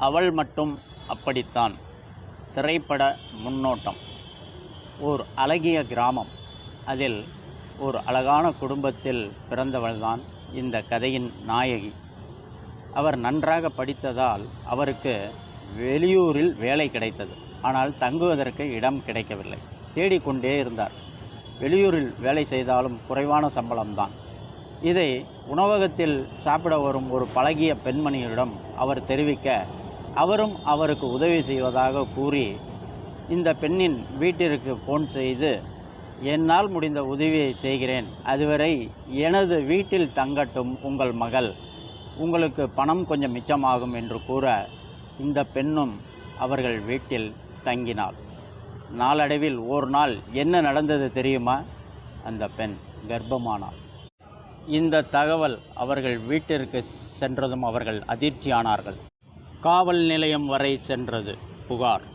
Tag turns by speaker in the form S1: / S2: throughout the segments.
S1: அவள் மட்டும் அப்படித்தான். திரைப்பட முன்னோட்டம். ஓர் அழகிய கிராமம். அதில் ஒரு அழகான குடும்பத்தில் பிறந்தவள்தான் இந்த கதையின் நாயகி. அவர் நன்றாக படித்ததால் அவருக்கு வெளியூரில் வேலை கிடைத்தது. ஆனால் தங்குவதற்கு இடம் கிடைக்கவில்லை. தேடிக்கொண்டே இருந்தார். வெளியூரில் வேலை செய்தாலும் குறைவான சம்பளம்தான். இதை உணவகத்தில் சாப்பிட வரும் ஒரு பழகிய பெண்மணியிடம் அவர் தெரிவிக்க, அவரும் அவருக்கு உதவி செய்வதாக கூறி இந்த பெண்ணின் வீட்டிற்கு ஃபோன் செய்து, என்னால் முடிந்த உதவியை செய்கிறேன், அதுவரை எனது வீட்டில் தங்கட்டும் உங்கள் மகள், உங்களுக்கு பணம் கொஞ்சம் மிச்சமாகும் என்று கூற இந்த பெண்ணும் அவர்கள் வீட்டில் தங்கினாள். நாளடைவில் ஒரு நாள் என்ன நடந்தது தெரியுமா? அந்த பெண் கர்ப்பமானாள். இந்த தகவல் அவர்கள் வீட்டிற்கு சென்றதும் அவர்கள் அதிர்ச்சியானார்கள். காவல் நிலையம் வரை சென்றது புகார்.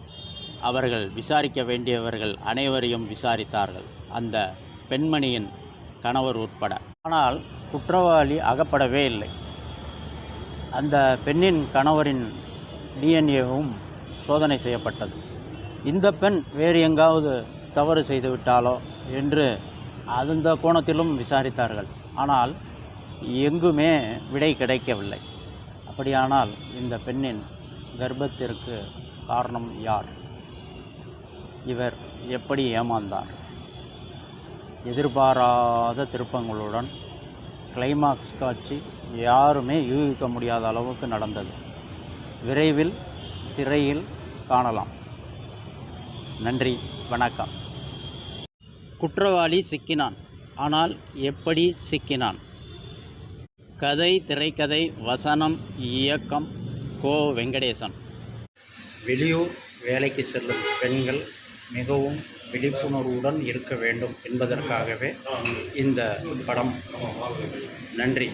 S1: அவர்கள் விசாரிக்க வேண்டியவர்கள் அனைவரையும் விசாரித்தார்கள், அந்த பெண்மணியின் கணவர் உட்பட. ஆனால் குற்றவாளி அகப்படவே இல்லை. அந்த பெண்ணின் கணவரின் டிஎன்ஏவும் சோதனை செய்யப்பட்டது. இந்த பெண் வேறு எங்காவது தவறு செய்துவிட்டாலோ என்று அந்த கோணத்திலும் விசாரித்தார்கள். ஆனால் எங்குமே விடை கிடைக்கவில்லை. அப்படியானால் இந்த பெண்ணின் கர்ப்பத்திற்கு காரணம் யார்? இவர் எப்படி ஏமாந்தார்? எதிர்பாராத திருப்பங்களுடன் கிளைமாக்ஸ் காட்சி யாருமே யூகிக்க முடியாத அளவுக்கு நடந்தது. விரைவில் திரையில் காணலாம். நன்றி, வணக்கம். குற்றவாளி சிக்கினான். ஆனால் எப்படி சிக்கினான்? கதை, திரைக்கதை, வசனம், இயக்கம் கோ. வெங்கடேசன். வெளியூர் வேலைக்கு செல்லும் பெண்கள் மிகவும் விழிப்புணர்வுடன் இருக்க வேண்டும் என்பதற்காகவே இந்த படம். நன்றி.